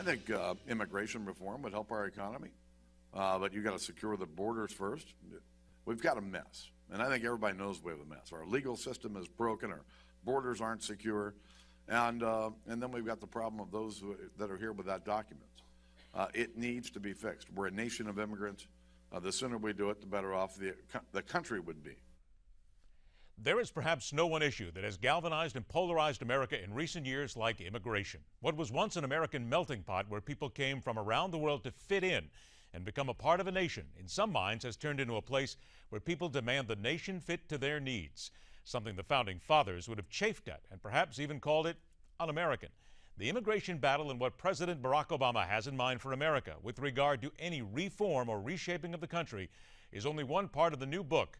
think immigration reform would help our economy, but you got to secure the borders first. We've got a mess, and I think everybody knows we have a mess. Our legal system is broken. Our borders aren't secure, and then we've got the problem of those that are here without documents. It needs to be fixed. We're a nation of immigrants. The sooner we do it, the better off the country would be. There is perhaps no one issue that has galvanized and polarized America in recent years like immigration. What was once an American melting pot where people came from around the world to fit in and become a part of a nation, in some minds has turned into a place where people demand the nation fit to their needs, something the founding fathers would have chafed at and perhaps even called it un-American. The immigration battle and what President Barack Obama has in mind for America with regard to any reform or reshaping of the country is only one part of the new book,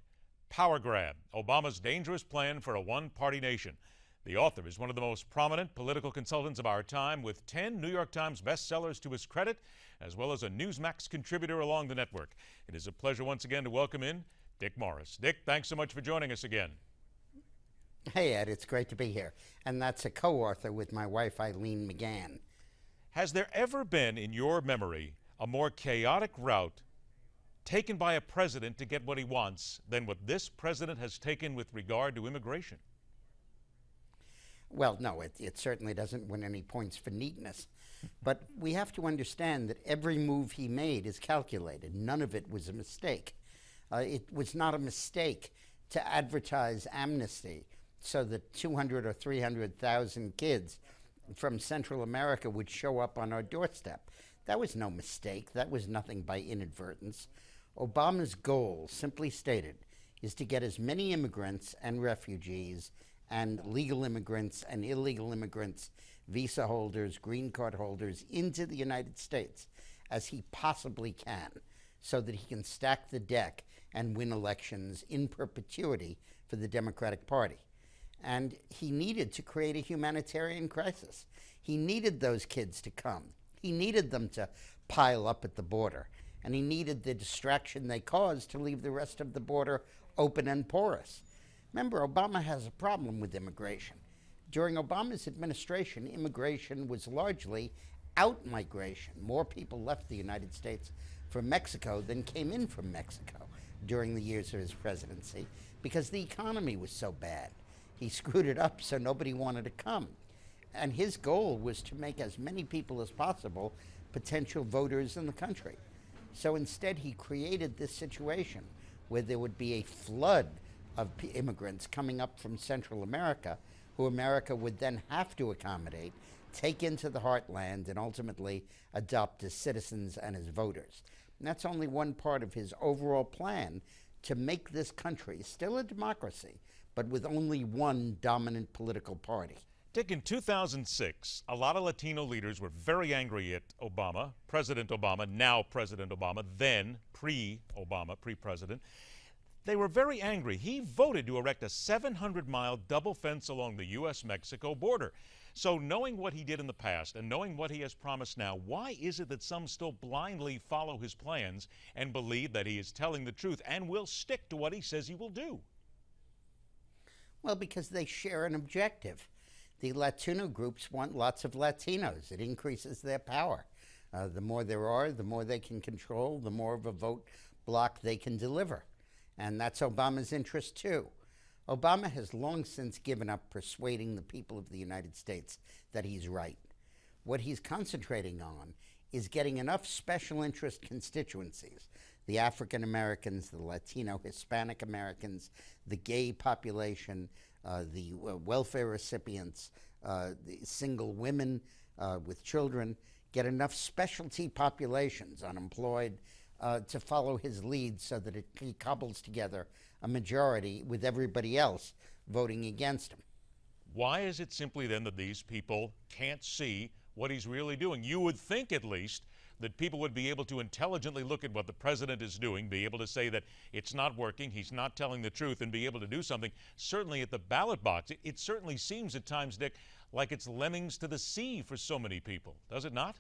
Power Grab, Obama's Dangerous Plan for a One-Party Nation. The author is one of the most prominent political consultants of our time with 10 New York Times bestsellers to his credit, as well as a Newsmax contributor along the network. It is a pleasure once again to welcome in Dick Morris. Dick, thanks so much for joining us again. Hey, Ed, it's great to be here. And that's a co-author with my wife, Eileen McGann. Has there ever been, in your memory, a more chaotic route taken by a president to get what he wants than what this president has taken with regard to immigration? Well, no, it certainly doesn't win any points for neatness. But we have to understand that every move he made is calculated. None of it was a mistake. It was not a mistake to advertise amnesty so that 200 or 300,000 kids from Central America would show up on our doorstep. That was no mistake. That was nothing by inadvertence. Obama's goal, simply stated, is to get as many immigrants and refugees and legal immigrants and illegal immigrants, visa holders, green card holders into the United States as he possibly can so that he can stack the deck and win elections in perpetuity for the Democratic Party. And he needed to create a humanitarian crisis. He needed those kids to come. He needed them to pile up at the border. And he needed the distraction they caused to leave the rest of the border open and porous. Remember, Obama has a problem with immigration. During Obama's administration, immigration was largely out-migration. More people left the United States from Mexico than came in from Mexico during the years of his presidency because the economy was so bad. He screwed it up so nobody wanted to come. And his goal was to make as many people as possible potential voters in the country. So instead, he created this situation where there would be a flood of immigrants coming up from Central America, who America would then have to accommodate, take into the heartland, and ultimately adopt as citizens and as voters. And that's only one part of his overall plan to make this country still a democracy, but with only one dominant political party. Dick, in 2006, a lot of Latino leaders were very angry at Obama, President Obama, now President Obama, then pre-Obama, pre-president. They were very angry. He voted to erect a 700-mile double fence along the U.S.-Mexico border. So knowing what he did in the past and knowing what he has promised now, why is it that some still blindly follow his plans and believe that he is telling the truth and will stick to what he says he will do? Well, because they share an objective. The Latino groups want lots of Latinos. It increases their power. The more there are, the more they can control, the more of a vote block they can deliver. And that's Obama's interest, too. Obama has long since given up persuading the people of the United States that he's right. What he's concentrating on is getting enough special interest constituencies, the African Americans, the Latino Hispanic Americans, the gay population, the welfare recipients, the single women with children, get enough specialty populations, unemployed, to follow his lead so that he cobbles together a majority with everybody else voting against him. Why is it simply then that these people can't see what he's really doing? You would think at least that people would be able to intelligently look at what the president is doing, be able to say that it's not working, he's not telling the truth, and be able to do something. Certainly at the ballot box, it certainly seems at times, Dick, like it's lemmings to the sea for so many people, does it not?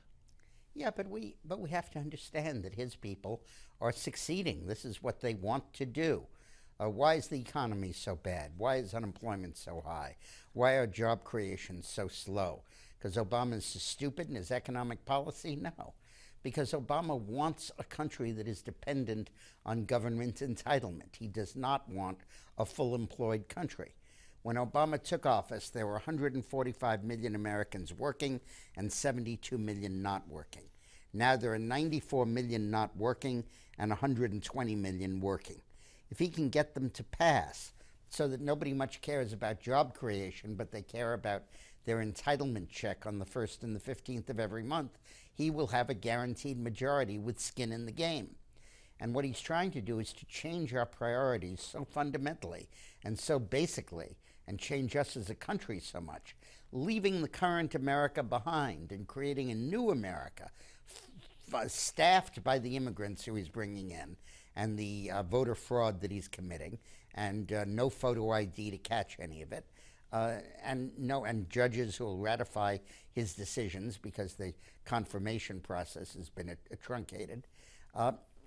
Yeah, but we have to understand that his people are succeeding. This is what they want to do. Why is the economy so bad? Why is unemployment so high? Why are job creations so slow? Because Obama is stupid in his economic policy? No. Because Obama wants a country that is dependent on government entitlement. He does not want a full employed country. When Obama took office, there were 145 million Americans working and 72 million not working. Now there are 94 million not working and 120 million working. If he can get them to pass so that nobody much cares about job creation, but they care about their entitlement check on the 1st and the 15th of every month, he will have a guaranteed majority with skin in the game. And what he's trying to do is to change our priorities so fundamentally and so basically, and change us as a country so much, leaving the current America behind and creating a new America staffed by the immigrants who he's bringing in and the voter fraud that he's committing, and no photo ID to catch any of it, and judges who will ratify his decisions because the confirmation process has been truncated.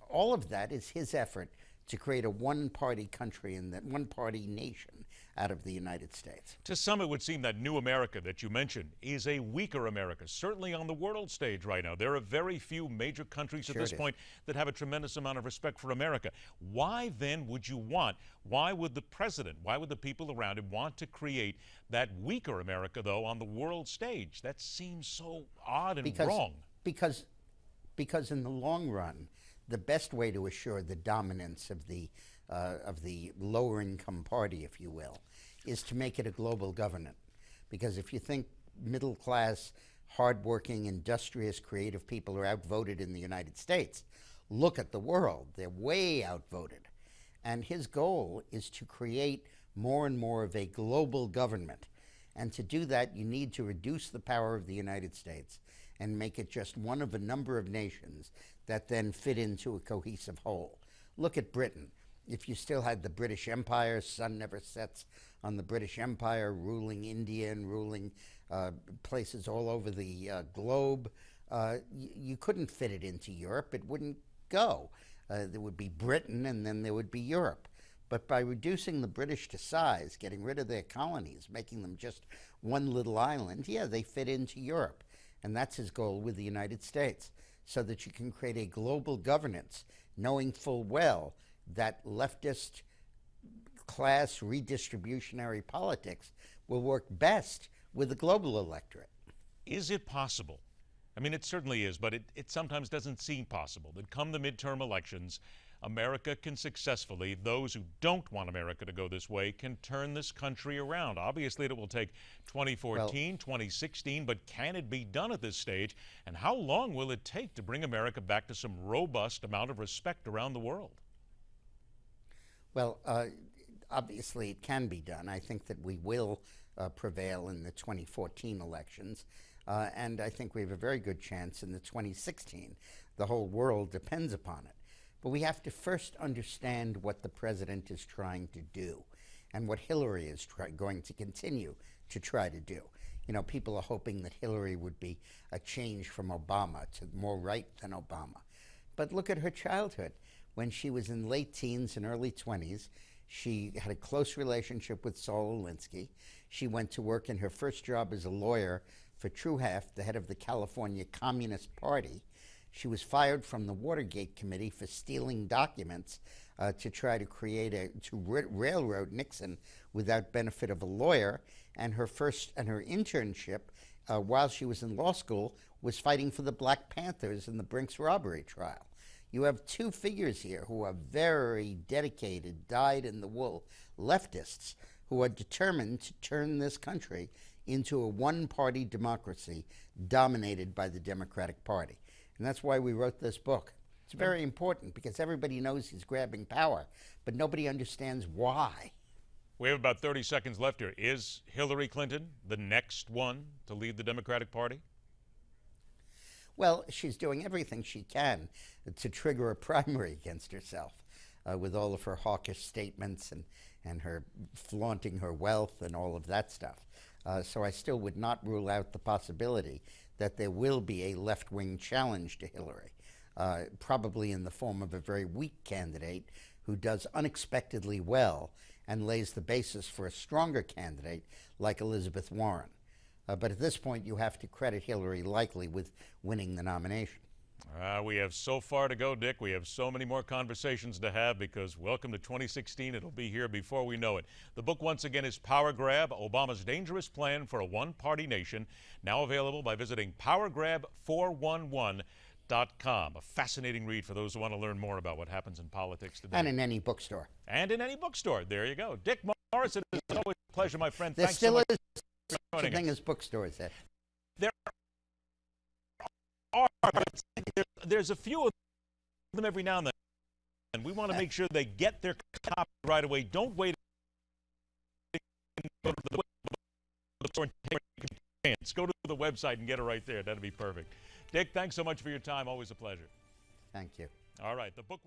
All of that is his effort to create a one-party country and that one-party nation out of the United States. To some, it would seem that new America that you mentioned is a weaker America, certainly on the world stage right now. There are very few major countries at this point that have a tremendous amount of respect for America. Why then would you why would the president, why would the people around him want to create that weaker America, though, on the world stage? That seems so odd and wrong. Because in the long run, the best way to assure the dominance of the lower income party, if you will, is to make it a global government. Because if you think middle class, hardworking, industrious, creative people are outvoted in the United States, look at the world. They're way outvoted. And his goal is to create more and more of a global government. And to do that, you need to reduce the power of the United States and make it just one of a number of nations that then fit into a cohesive whole. Look at Britain. If you still had the British Empire, sun never sets on the British Empire, ruling India and ruling places all over the globe, you couldn't fit it into Europe. It wouldn't go. There would be Britain and then there would be Europe. But by reducing the British to size, getting rid of their colonies, making them just one little island, yeah, they fit into Europe. And that's his goal with the United States, so that you can create a global governance, knowing full well that leftist class redistributionary politics will work best with the global electorate. Is it possible? I mean, it certainly is, but it sometimes doesn't seem possible that come the midterm elections, America can successfully, those who don't want America to go this way, can turn this country around. Obviously, it will take 2014, 2016, but can it be done at this stage? And how long will it take to bring America back to some robust amount of respect around the world? Well, obviously, it can be done. I think that we will prevail in the 2014 elections, and I think we have a very good chance in the 2016. The whole world depends upon it. But we have to first understand what the president is trying to do and what Hillary is going to continue to try to do. You know, people are hoping that Hillary would be a change from Obama to more right than Obama. But look at her childhood. When she was in late teens and early 20s, she had a close relationship with Saul Alinsky. She went to work in her first job as a lawyer for Truhaft, the head of the California Communist Party. She was fired from the Watergate Committee for stealing documents to try to railroad Nixon without benefit of a lawyer. And her internship while she was in law school was fighting for the Black Panthers in the Brinks robbery trial. You have two figures here who are very dedicated, dyed-in-the-wool leftists who are determined to turn this country into a one-party democracy dominated by the Democratic Party. And that's why we wrote this book. It's very important because everybody knows he's grabbing power, but nobody understands why. We have about 30 seconds left here. Is Hillary Clinton the next one to lead the Democratic Party? Well, she's doing everything she can to trigger a primary against herself with all of her hawkish statements and her flaunting her wealth and all of that stuff. So I still would not rule out the possibility that there will be a left-wing challenge to Hillary, probably in the form of a very weak candidate who does unexpectedly well and lays the basis for a stronger candidate like Elizabeth Warren. But at this point, you have to credit Hillary likely with winning the nomination. We have so far to go, Dick. We have so many more conversations to have because welcome to 2016. It'll be here before we know it. The book, once again, is Power Grab, Obama's Dangerous Plan for a One-Party Nation, now available by visiting powergrab411.com. A fascinating read for those who want to learn more about what happens in politics today. And in any bookstore. And in any bookstore. There you go. Dick Morris, it is always a pleasure, my friend. There Thanks still so much is for such a joining thing us. as bookstores there. There there's a few of them every now and then, and we want to make sure they get their copy right away. Don't wait. Go to the store and take a chance. Go to the website and get it right there. That'd be perfect. Dick, thanks so much for your time. Always a pleasure. Thank you. All right, the book.